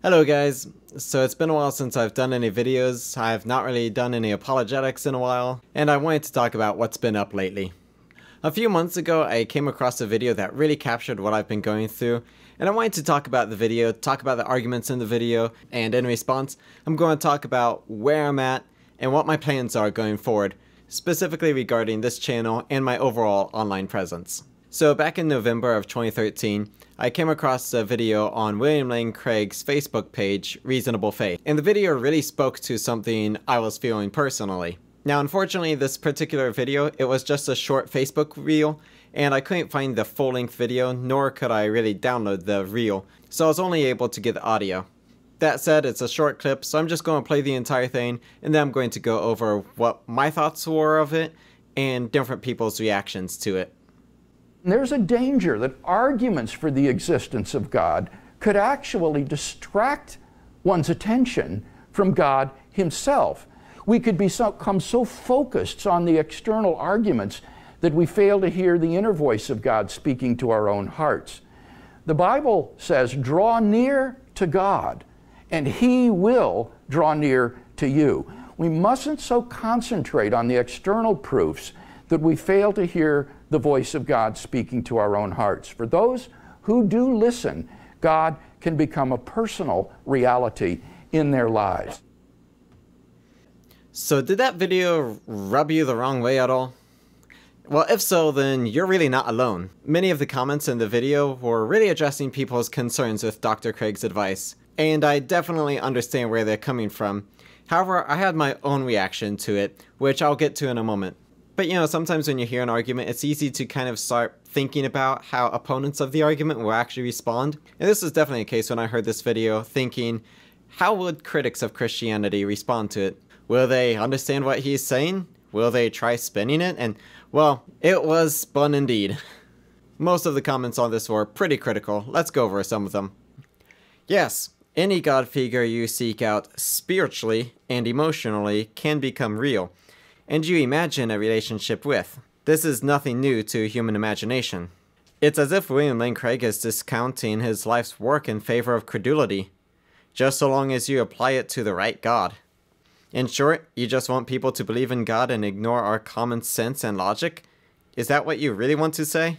Hello guys, so it's been a while since I've done any videos. I've not really done any apologetics in a while, and I wanted to talk about what's been up lately. A few months ago I came across a video that really captured what I've been going through, and I wanted to talk about the video, talk about the arguments in the video, and in response I'm going to talk about where I'm at and what my plans are going forward, specifically regarding this channel and my overall online presence. So back in November of 2013, I came across a video on William Lane Craig's Facebook page, Reasonable Faith, and the video really spoke to something I was feeling personally. Now unfortunately this particular video, it was just a short Facebook reel, and I couldn't find the full-length video, nor could I really download the reel, so I was only able to get the audio. That said, it's a short clip, so I'm just going to play the entire thing, and then I'm going to go over what my thoughts were of it, and different people's reactions to it. There's a danger that arguments for the existence of God could actually distract one's attention from God himself. We could become so focused on the external arguments that we fail to hear the inner voice of God speaking to our own hearts. The Bible says, draw near to God, and He will draw near to you. We mustn't so concentrate on the external proofs that we fail to hear the voice of God speaking to our own hearts. For those who do listen, God can become a personal reality in their lives. So did that video rub you the wrong way at all? Well, if so, then you're really not alone. Many of the comments in the video were really addressing people's concerns with Dr. Craig's advice, and I definitely understand where they're coming from. However, I had my own reaction to it, which I'll get to in a moment. But you know, sometimes when you hear an argument, it's easy to kind of start thinking about how opponents of the argument will actually respond. And this was definitely a case when I heard this video, thinking, how would critics of Christianity respond to it? Will they understand what he's saying? Will they try spinning it? And, well, it was spun indeed. Most of the comments on this were pretty critical. Let's go over some of them. Yes, any God figure you seek out spiritually and emotionally can become real, and you imagine a relationship with. This is nothing new to human imagination. It's as if William Lane Craig is discounting his life's work in favor of credulity, just so long as you apply it to the right God. In short, you just want people to believe in God and ignore our common sense and logic? Is that what you really want to say?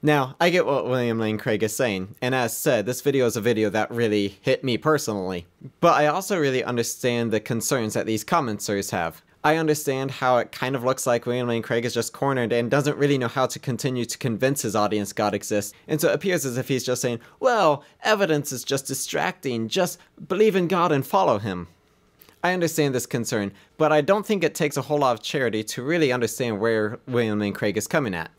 Now, I get what William Lane Craig is saying, and as said, this video is a video that really hit me personally. But I also really understand the concerns that these commenters have. I understand how it kind of looks like William Lane Craig is just cornered and doesn't really know how to continue to convince his audience God exists, and so it appears as if he's just saying, well, evidence is just distracting, just believe in God and follow Him. I understand this concern, but I don't think it takes a whole lot of charity to really understand where William Lane Craig is coming at.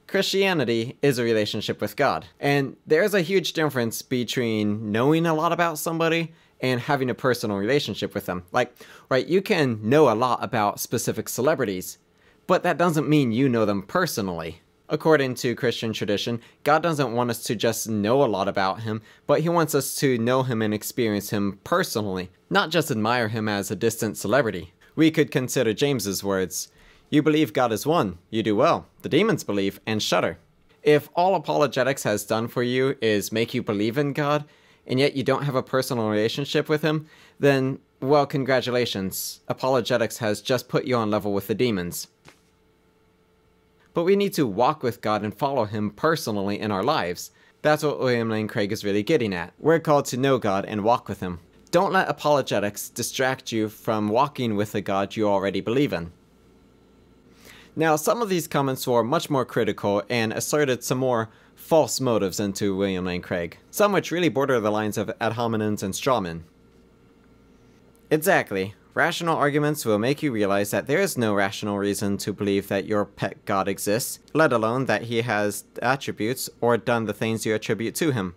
Christianity is a relationship with God, and there's a huge difference between knowing a lot about somebody and having a personal relationship with them. Like, right, you can know a lot about specific celebrities, but that doesn't mean you know them personally. According to Christian tradition, God doesn't want us to just know a lot about Him, but He wants us to know Him and experience Him personally, not just admire Him as a distant celebrity. We could consider James's words, "You believe God is one, you do well. The demons believe and shudder." If all apologetics has done for you is make you believe in God, and yet you don't have a personal relationship with Him, then, well, congratulations. Apologetics has just put you on level with the demons. But we need to walk with God and follow Him personally in our lives. That's what William Lane Craig is really getting at. We're called to know God and walk with Him. Don't let apologetics distract you from walking with the God you already believe in. Now, some of these comments were much more critical and asserted some more false motives into William Lane Craig, some which really border the lines of ad hominems and strawmen. Exactly. Rational arguments will make you realize that there is no rational reason to believe that your pet God exists, let alone that He has attributes or done the things you attribute to Him.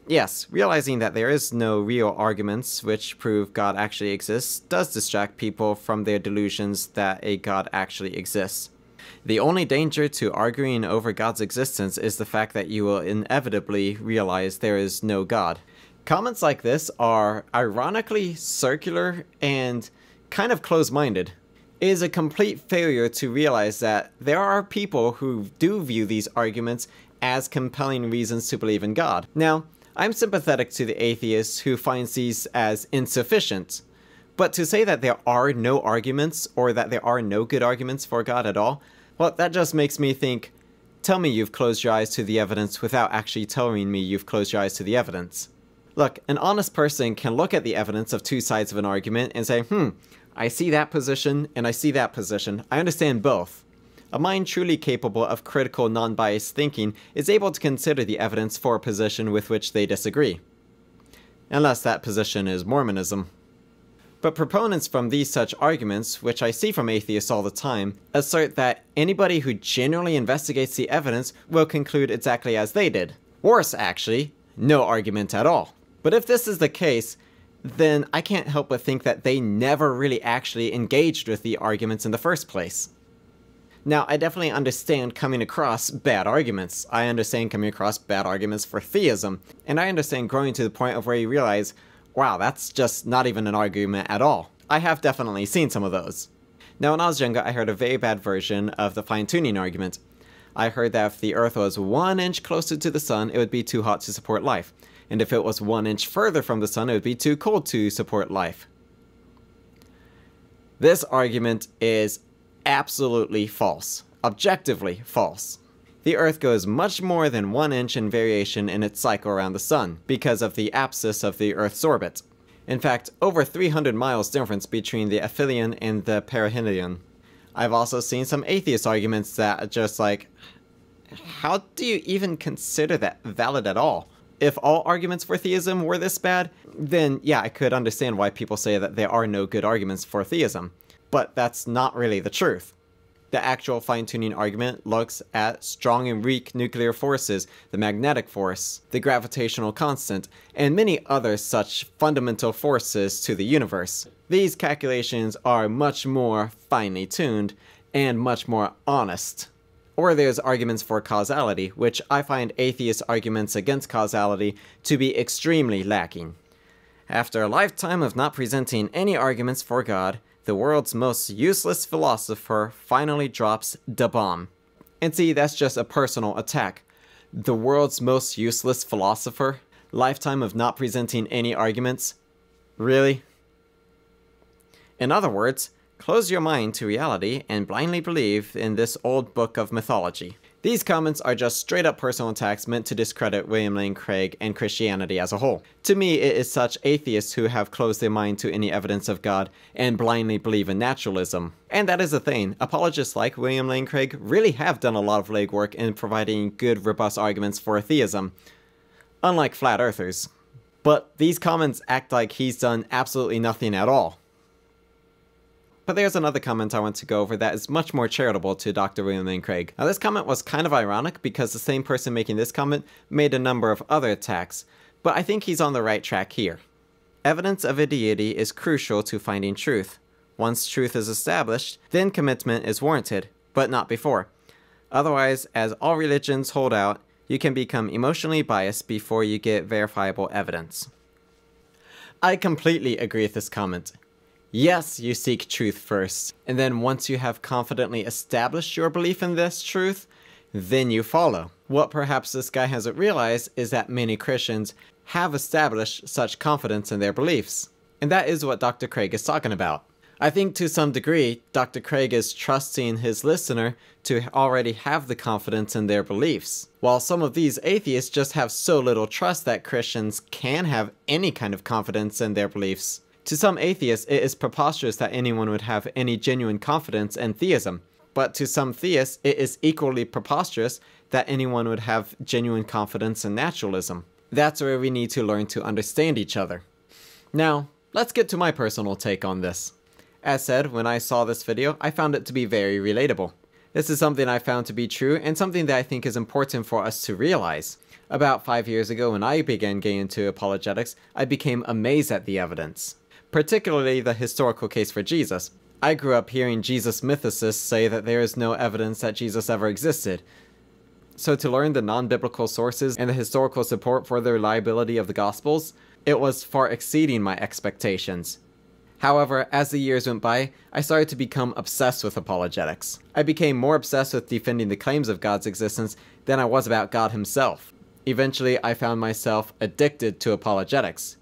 Yes, realizing that there is no real arguments which prove God actually exists does distract people from their delusions that a God actually exists. The only danger to arguing over God's existence is the fact that you will inevitably realize there is no God. Comments like this are ironically circular and kind of close-minded. It is a complete failure to realize that there are people who do view these arguments as compelling reasons to believe in God. Now, I'm sympathetic to the atheist who finds these as insufficient. But to say that there are no arguments, or that there are no good arguments for God at all, well, that just makes me think, tell me you've closed your eyes to the evidence without actually telling me you've closed your eyes to the evidence. Look, an honest person can look at the evidence of two sides of an argument and say, I see that position and I see that position. I understand both. A mind truly capable of critical, non-biased thinking is able to consider the evidence for a position with which they disagree. Unless that position is Mormonism. But proponents from these such arguments, which I see from atheists all the time, assert that anybody who genuinely investigates the evidence will conclude exactly as they did. Worse, actually, no argument at all. But if this is the case, then I can't help but think that they never really actually engaged with the arguments in the first place. Now, I definitely understand coming across bad arguments. I understand coming across bad arguments for theism, and I understand growing to the point of where you realize, wow, that's just not even an argument at all. I have definitely seen some of those. Now, when I was younger, I heard a very bad version of the fine-tuning argument. I heard that if the Earth was 1 inch closer to the Sun, it would be too hot to support life. And if it was 1 inch further from the Sun, it would be too cold to support life. This argument is absolutely false. Objectively false. The Earth goes much more than 1 inch in variation in its cycle around the Sun, because of the apsis of the Earth's orbit. In fact, over 300 miles difference between the aphelion and the perihelion. I've also seen some atheist arguments that are just like, how do you even consider that valid at all? If all arguments for theism were this bad, then yeah, I could understand why people say that there are no good arguments for theism. But that's not really the truth. The actual fine-tuning argument looks at strong and weak nuclear forces, the magnetic force, the gravitational constant, and many other such fundamental forces to the universe. These calculations are much more finely tuned and much more honest. Or there's arguments for causality, which I find atheist arguments against causality to be extremely lacking. After a lifetime of not presenting any arguments for God, the world's most useless philosopher finally drops the bomb. And see, that's just a personal attack. The world's most useless philosopher? Lifetime of not presenting any arguments? Really? In other words, close your mind to reality and blindly believe in this old book of mythology. These comments are just straight up personal attacks meant to discredit William Lane Craig and Christianity as a whole. To me, it is such atheists who have closed their mind to any evidence of God and blindly believe in naturalism. And that is the thing, apologists like William Lane Craig really have done a lot of legwork in providing good, robust arguments for theism, unlike flat earthers. But these comments act like he's done absolutely nothing at all. But there's another comment I want to go over that is much more charitable to Dr. William Lane Craig. Now this comment was kind of ironic because the same person making this comment made a number of other attacks, but I think he's on the right track here. Evidence of a deity is crucial to finding truth. Once truth is established, then commitment is warranted, but not before. Otherwise, as all religions hold out, you can become emotionally biased before you get verifiable evidence. I completely agree with this comment. Yes, you seek truth first, and then once you have confidently established your belief in this truth, then you follow. What perhaps this guy hasn't realized is that many Christians have established such confidence in their beliefs. And that is what Dr. Craig is talking about. I think to some degree, Dr. Craig is trusting his listener to already have the confidence in their beliefs, while some of these atheists just have so little trust that Christians can have any kind of confidence in their beliefs. To some atheists, it is preposterous that anyone would have any genuine confidence in theism, but to some theists, it is equally preposterous that anyone would have genuine confidence in naturalism. That's where we need to learn to understand each other. Now, let's get to my personal take on this. As said, when I saw this video, I found it to be very relatable. This is something I found to be true and something that I think is important for us to realize. About 5 years ago when I began getting into apologetics, I became amazed at the evidence. Particularly the historical case for Jesus. I grew up hearing Jesus mythicists say that there is no evidence that Jesus ever existed. So to learn the non-biblical sources and the historical support for the reliability of the Gospels, it was far exceeding my expectations. However, as the years went by, I started to become obsessed with apologetics. I became more obsessed with defending the claims of God's existence than I was about God himself. Eventually, I found myself addicted to apologetics.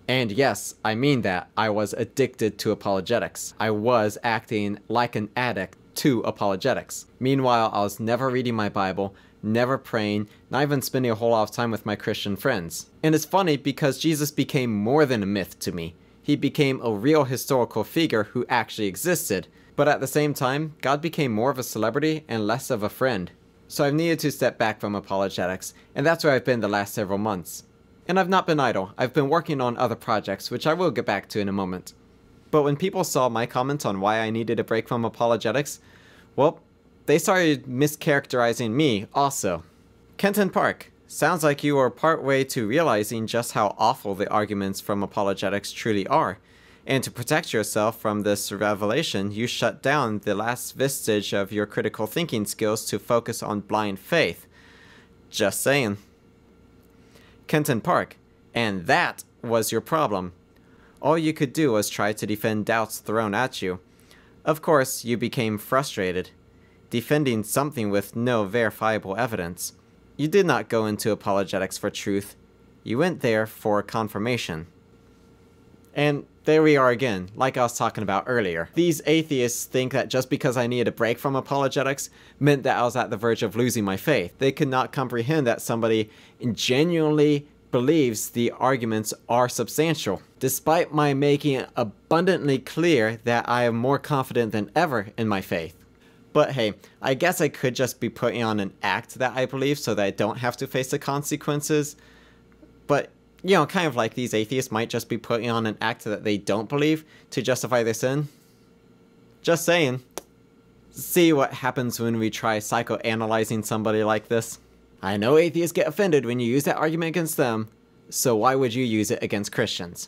And yes, I mean that. I was addicted to apologetics. I was acting like an addict to apologetics. Meanwhile, I was never reading my Bible, never praying, not even spending a whole lot of time with my Christian friends. And it's funny because Jesus became more than a myth to me. He became a real historical figure who actually existed. But at the same time, God became more of a celebrity and less of a friend. So I've needed to step back from apologetics, and that's where I've been the last several months. And I've not been idle. I've been working on other projects, which I will get back to in a moment. But when people saw my comments on why I needed a break from apologetics, well, they started mischaracterizing me also. Kenton Park, sounds like you are partway to realizing just how awful the arguments from apologetics truly are. And to protect yourself from this revelation, you shut down the last vestige of your critical thinking skills to focus on blind faith. Just saying. Kenton Park, and that was your problem. All you could do was try to defend doubts thrown at you. Of course, you became frustrated, defending something with no verifiable evidence. You did not go into apologetics for truth. You went there for confirmation. And there we are again, like I was talking about earlier. These atheists think that just because I needed a break from apologetics meant that I was at the verge of losing my faith. They could not comprehend that somebody genuinely believes the arguments are substantial, despite my making it abundantly clear that I am more confident than ever in my faith. But hey, I guess I could just be putting on an act that I believe so that I don't have to face the consequences. But you know, kind of like these atheists might just be putting on an act that they don't believe to justify their sin. Just saying. See what happens when we try psychoanalyzing somebody like this. I know atheists get offended when you use that argument against them, so why would you use it against Christians?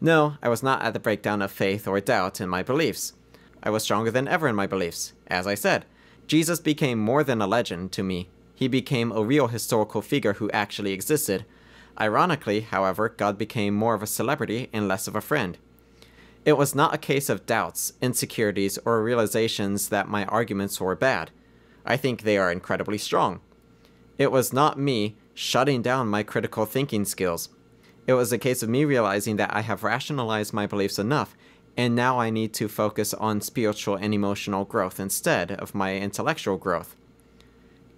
No, I was not at the breakdown of faith or doubt in my beliefs. I was stronger than ever in my beliefs. As I said, Jesus became more than a legend to me. He became a real historical figure who actually existed. Ironically, however, God became more of a celebrity and less of a friend. It was not a case of doubts, insecurities, or realizations that my arguments were bad. I think they are incredibly strong. It was not me shutting down my critical thinking skills. It was a case of me realizing that I have rationalized my beliefs enough, and now I need to focus on spiritual and emotional growth instead of my intellectual growth.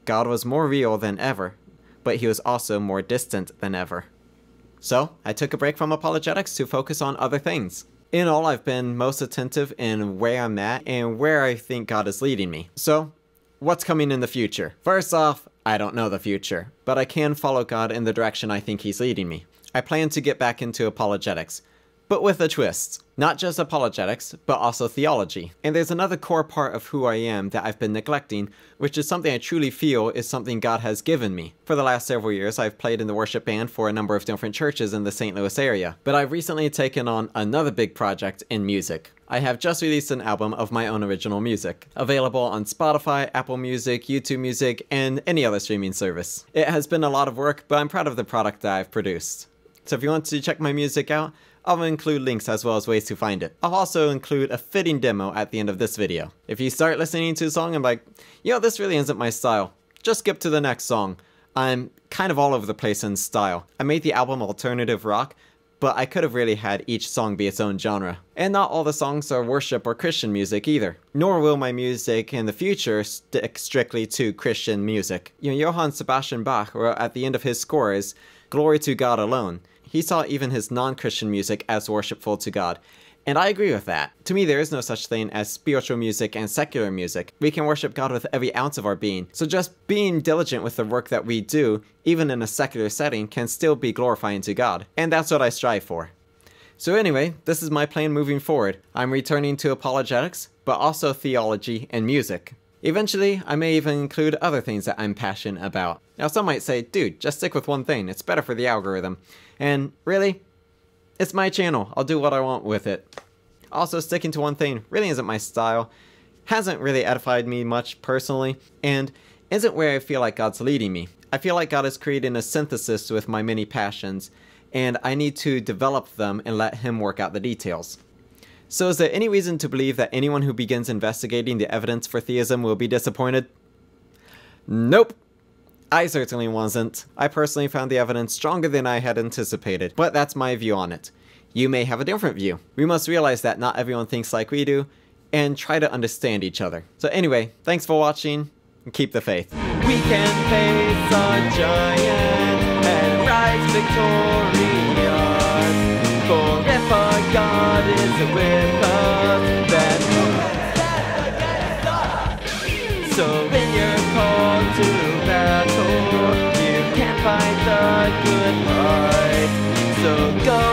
God was more real than ever, but he was also more distant than ever. So, I took a break from apologetics to focus on other things. In all, I've been most attentive in where I'm at and where I think God is leading me. So, what's coming in the future? First off, I don't know the future, but I can follow God in the direction I think he's leading me. I plan to get back into apologetics, but with a twist. Not just apologetics, but also theology. And there's another core part of who I am that I've been neglecting, which is something I truly feel is something God has given me. For the last several years, I've played in the worship band for a number of different churches in the St. Louis area, but I've recently taken on another big project in music. I have just released an album of my own original music, available on Spotify, Apple Music, YouTube Music, and any other streaming service. It has been a lot of work, but I'm proud of the product that I've produced. So if you want to check my music out, I'll include links as well as ways to find it. I'll also include a fitting demo at the end of this video. If you start listening to a song and like, you know, this really isn't my style, just skip to the next song. I'm kind of all over the place in style. I made the album alternative rock, but I could have really had each song be its own genre. And not all the songs are worship or Christian music either. Nor will my music in the future stick strictly to Christian music. You know, Johann Sebastian Bach wrote at the end of his scores, "Glory to God alone." He saw even his non-Christian music as worshipful to God. And I agree with that. To me, there is no such thing as spiritual music and secular music. We can worship God with every ounce of our being. So just being diligent with the work that we do, even in a secular setting, can still be glorifying to God. And that's what I strive for. So anyway, this is my plan moving forward. I'm returning to apologetics, but also theology and music. Eventually, I may even include other things that I'm passionate about. Now some might say, dude, just stick with one thing, it's better for the algorithm. And really, it's my channel, I'll do what I want with it. Also, sticking to one thing really isn't my style, hasn't really edified me much personally, and isn't where I feel like God's leading me. I feel like God is creating a synthesis with my many passions, and I need to develop them and let him work out the details. So is there any reason to believe that anyone who begins investigating the evidence for theism will be disappointed? Nope. I certainly wasn't. I personally found the evidence stronger than I had anticipated, but that's my view on it. You may have a different view. We must realize that not everyone thinks like we do, and try to understand each other. So anyway, thanks for watching, and keep the faith. We can face a giant and rise victorious. For if our God is with us, then so when you're called to battle, you can fight the good fight. So go